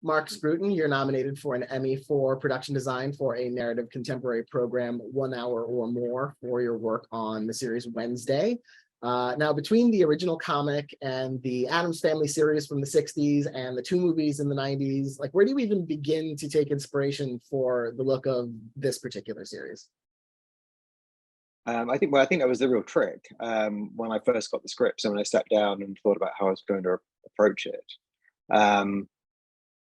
Mark Scruton, you're nominated for an Emmy for production design for a narrative contemporary program, 1 hour or more, for your work on the series Wednesday. Now, between the original comic and the Addams Family series from the 60s and the 2 movies in the 90s, like, where do you even begin to take inspiration for the look of this particular series? I think that was the real trick when I first got the script. So when I sat down and thought about how I was going to approach it,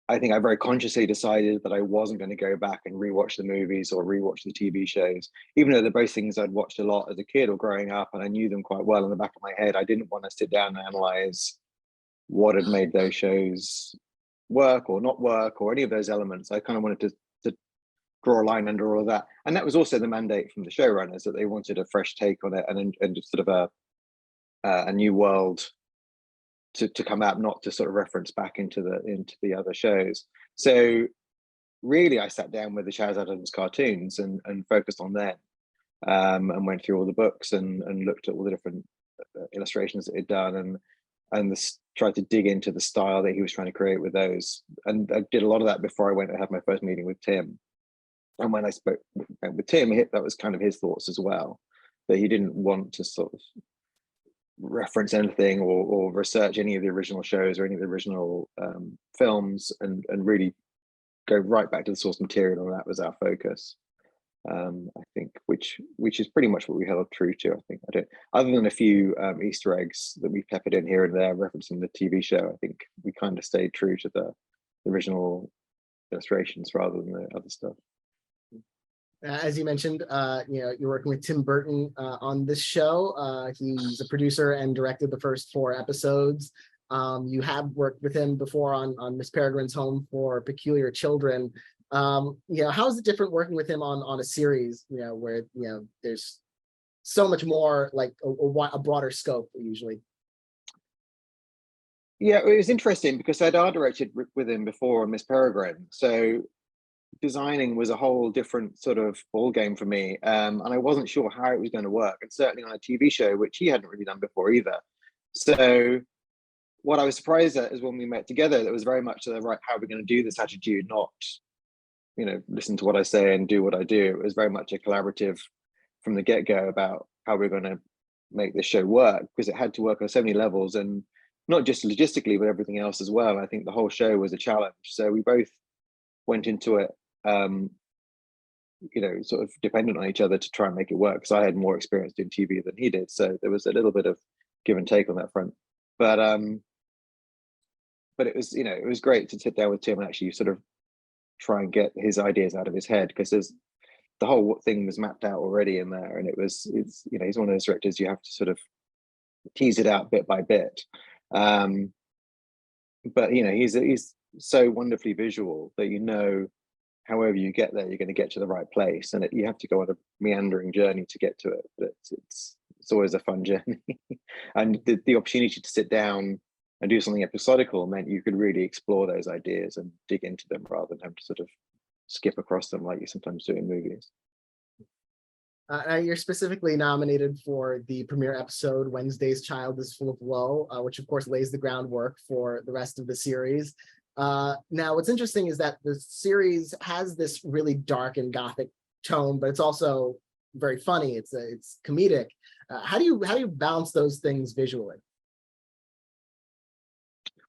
I think I very consciously decided that I wasn't going to go back and rewatch the movies or rewatch the TV shows, even though they're both things I'd watched a lot as a kid or growing up, and I knew them quite well in the back of my head. I didn't want to sit down and analyze what had made those shows work or not work or any of those elements. I kind of wanted to draw a line under all of that, and that was also the mandate from the showrunners, that they wanted a fresh take on it and just sort of a new world to come out, not to sort of reference back into the other shows. So really, I sat down with the Chaz Addams cartoons and focused on them, and went through all the books and looked at all the different illustrations that he'd done and tried to dig into the style that he was trying to create with those. And I did a lot of that before I went and had my first meeting with Tim. And when I spoke with Tim, that was kind of his thoughts as well, that he didn't want to sort of reference anything or research any of the original shows or any of the original films, and really go right back to the source material, and that was our focus. I think, which is pretty much what we held true to. I think other than a few Easter eggs that we peppered in here and there referencing the TV show, I think we kind of stayed true to the original illustrations rather than the other stuff. As you mentioned, you're working with Tim Burton on this show. He's a producer and directed the first 4 episodes. You have worked with him before on Miss Peregrine's Home for Peculiar Children. How is it different working with him on a series, where there's so much more, like a broader scope usually? Yeah, it was interesting because I'd art directed with him before on Miss Peregrine, so designing was a whole different sort of ball game for me, and I wasn't sure how it was going to work, and certainly on a TV show, which he hadn't really done before either. So what I was surprised at is when we met together, that was very much the right, how we're going to do this attitude, not listen to what I say and do what I do. It was very much a collaborative from the get-go about how we're going to make this show work, because it had to work on so many levels, and not just logistically but everything else as well. I think the whole show was a challenge, so we both went into it sort of dependent on each other to try and make it work, because I had more experience doing TV than he did, so there was a little bit of give and take on that front. But it was it was great to sit down with Tim and actually sort of try and get his ideas out of his head, because the whole thing was mapped out already in there, and it's he's one of those directors you have to sort of tease it out bit by bit. But he's so wonderfully visual that however you get there, you're going to get to the right place, and you have to go on a meandering journey to get to it. But it's always a fun journey, and the opportunity to sit down and do something episodical meant you could really explore those ideas and dig into them rather than have to sort of skip across them like you sometimes do in movies. You're specifically nominated for the premiere episode, Wednesday's Child is Full of Woe, which of course lays the groundwork for the rest of the series. Now, what's interesting is that the series has this really dark and gothic tone, but it's also very funny. It's comedic. How do you balance those things visually?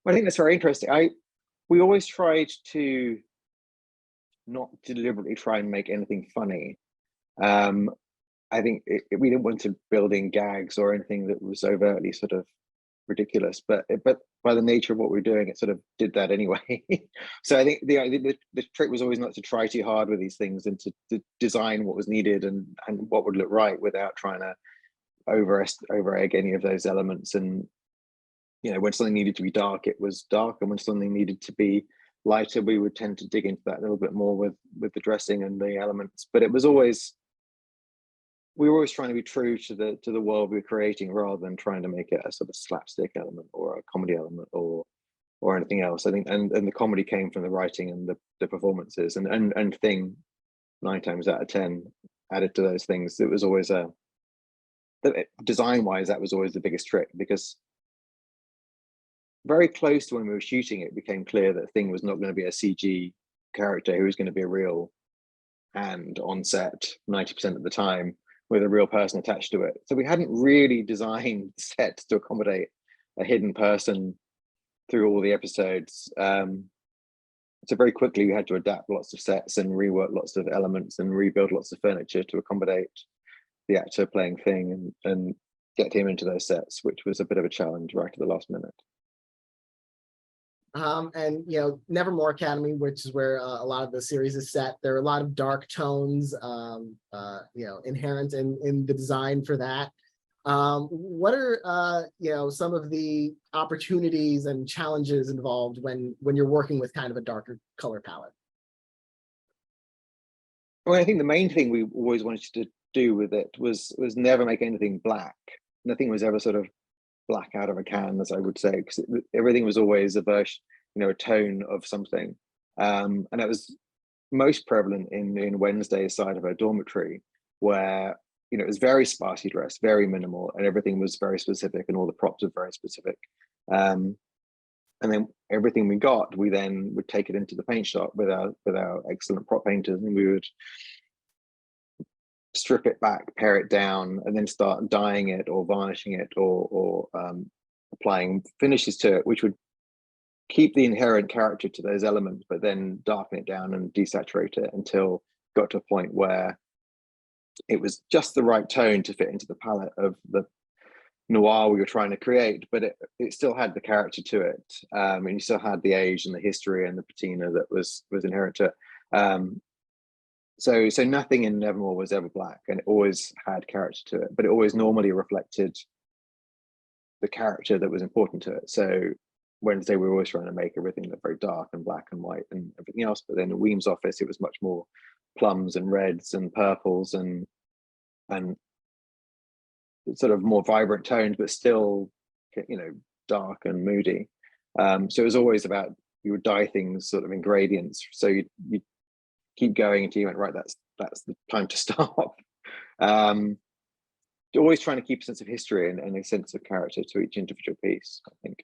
Well, I think that's very interesting. We always tried to not deliberately try and make anything funny. I think we didn't want to build in gags or anything that was overtly sort of ridiculous, but by the nature of what we're doing, it sort of did that anyway. So I think the trick was always not to try too hard with these things, and to design what was needed and what would look right without trying to over egg any of those elements. And when something needed to be dark, it was dark, and when something needed to be lighter, we would tend to dig into that a little bit more with the dressing and the elements. But we were always trying to be true to the world we were creating, rather than trying to make it a sort of slapstick element or a comedy element or anything else. I think, and the comedy came from the writing and the performances, and Thing 9 times out of 10 added to those things. It was always design wise, that was always the biggest trick, because very close to when we were shooting it, became clear that Thing was not going to be a CG character who was going to be a real hand on set 90% of the time with a real person attached to it. So we hadn't really designed sets to accommodate a hidden person through all the episodes. So very quickly we had to adapt lots of sets and rework lots of elements and rebuild lots of furniture to accommodate the actor playing Thing and get him into those sets, which was a bit of a challenge right at the last minute. And Nevermore Academy, which is where a lot of the series is set, there are a lot of dark tones inherent in the design for that. What are some of the opportunities and challenges involved when you're working with kind of a darker color palette? Well, I think the main thing we always wanted to do with it was never make anything black. Nothing was ever sort of black out of a can, as I would say, because everything was always a version, a tone of something. And it was most prevalent in Wednesday's side of her dormitory, where it was very sparsely dressed, very minimal, and everything was very specific, and all the props were very specific. And then everything we got, we then would take it into the paint shop with our excellent prop painters, and we would strip it back, pare it down, and then start dyeing it or varnishing it or applying finishes to it, which would keep the inherent character to those elements, but then darken it down and desaturate it until it got to a point where it was just the right tone to fit into the palette of the noir we were trying to create, but it still had the character to it, and you still had the age and the history and the patina that was inherent to it. So nothing in Nevermore was ever black, and it always had character to it, but it always normally reflected the character that was important to it. So Wednesday, we were always trying to make everything look very dark and black and white and everything else, but then in Weem's office, it was much more plums and reds and purples and sort of more vibrant tones, but still, dark and moody. So it was always about, you would dye things sort of in gradients. So you keep going until you went, right, that's the time to stop. Always trying to keep a sense of history and a sense of character to each individual piece, I think.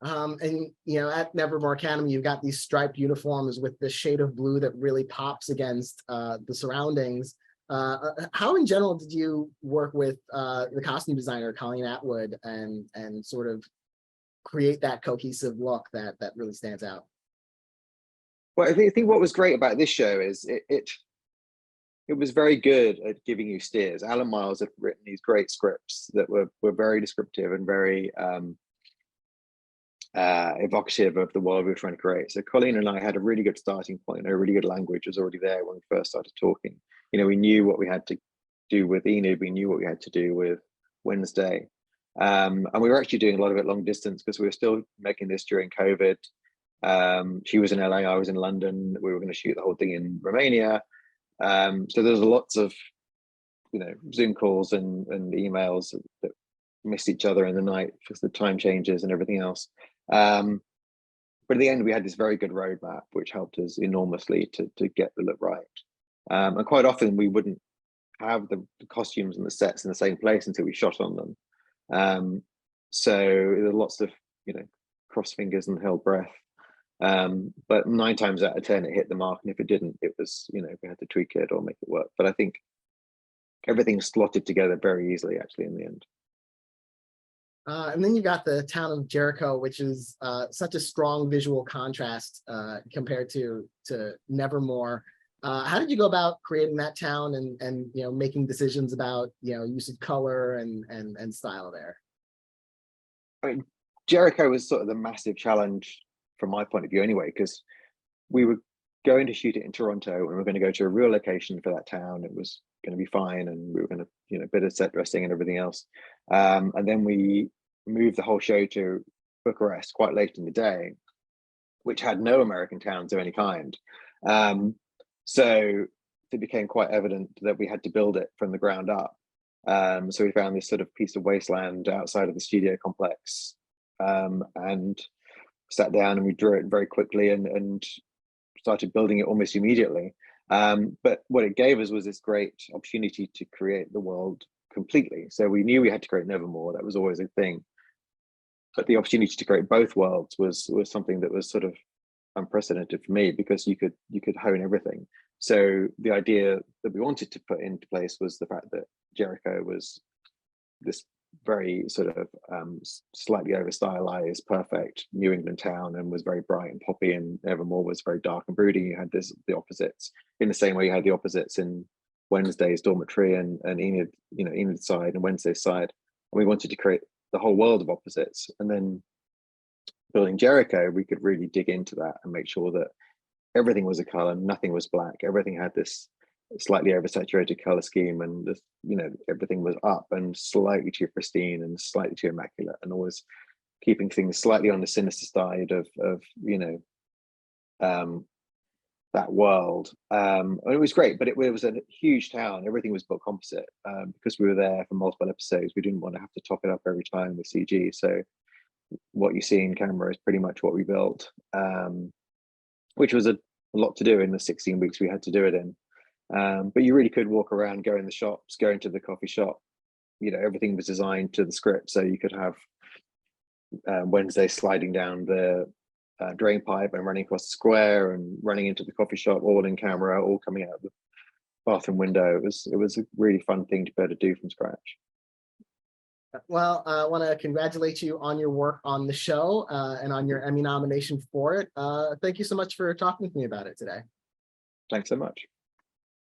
At Nevermore Academy, you've got these striped uniforms with this shade of blue that really pops against the surroundings. How in general did you work with the costume designer, Colleen Atwood, and sort of create that cohesive look that really stands out? Well, I think what was great about this show is it was very good at giving you steers. Alan Miles had written these great scripts that were very descriptive and very evocative of the world we were trying to create. So Colleen and I had a really good starting point. A really good language was already there when we first started talking. We knew what we had to do with Enid. We knew what we had to do with Wednesday. And we were actually doing a lot of it long distance because we were still making this during COVID. She was in LA, I was in London. We were going to shoot the whole thing in Romania. So there's lots of, Zoom calls and emails that missed each other in the night because the time changes and everything else. But at the end, we had this very good roadmap, which helped us enormously to get the look right. And quite often we wouldn't have the costumes and the sets in the same place until we shot on them. So there were lots of, cross fingers and held breath. But 9 times out of 10, it hit the mark. And if it didn't, it was, we had to tweak it or make it work. But I think everything slotted together very easily, actually, in the end. And then you got the town of Jericho, which is such a strong visual contrast compared to Nevermore. How did you go about creating that town and making decisions about use of color and style there? I mean, Jericho was sort of the massive challenge from my point of view, anyway, because we were going to shoot it in Toronto and we were going to go to a real location for that town. It was going to be fine, and we were going to bit of set dressing and everything else. And then we moved the whole show to Bucharest quite late in the day, which had no American towns of any kind. So it became quite evident that we had to build it from the ground up. So we found this sort of piece of wasteland outside of the studio complex, and sat down and we drew it very quickly and started building it almost immediately. But what it gave us was this great opportunity to create the world completely. So we knew we had to create Nevermore. That was always a thing. but the opportunity to create both worlds was something that was sort of unprecedented for me, because you could hone everything. So the idea that we wanted to put into place was the fact that Jericho was this very sort of slightly over stylized, perfect New England town, and was very bright and poppy, and Evermore was very dark and brooding. You had the opposites, in the same way you had the opposites in Wednesday's dormitory and Enid, Enid's side and Wednesday's side. And we wanted to create the whole world of opposites. And then building Jericho, we could really dig into that and make sure that everything was a color, nothing was black. Everything had this slightly oversaturated color scheme, and this, everything was up and slightly too pristine and slightly too immaculate, and always keeping things slightly on the sinister side of that world. And it was great, but it was a huge town. Everything was built composite, because we were there for multiple episodes. We didn't want to have to top it up every time with CG. So what you see in camera is pretty much what we built, which was a lot to do in the 16 weeks we had to do it in. But you really could walk around, go in the shops, go into the coffee shop. Everything was designed to the script, so you could have Wednesday sliding down the drain pipe and running across the square and running into the coffee shop, all in camera, all coming out of the bathroom window. It was a really fun thing to be able to do from scratch. Well, I want to congratulate you on your work on the show and on your Emmy nomination for it. Thank you so much for talking with me about it today. Thanks so much.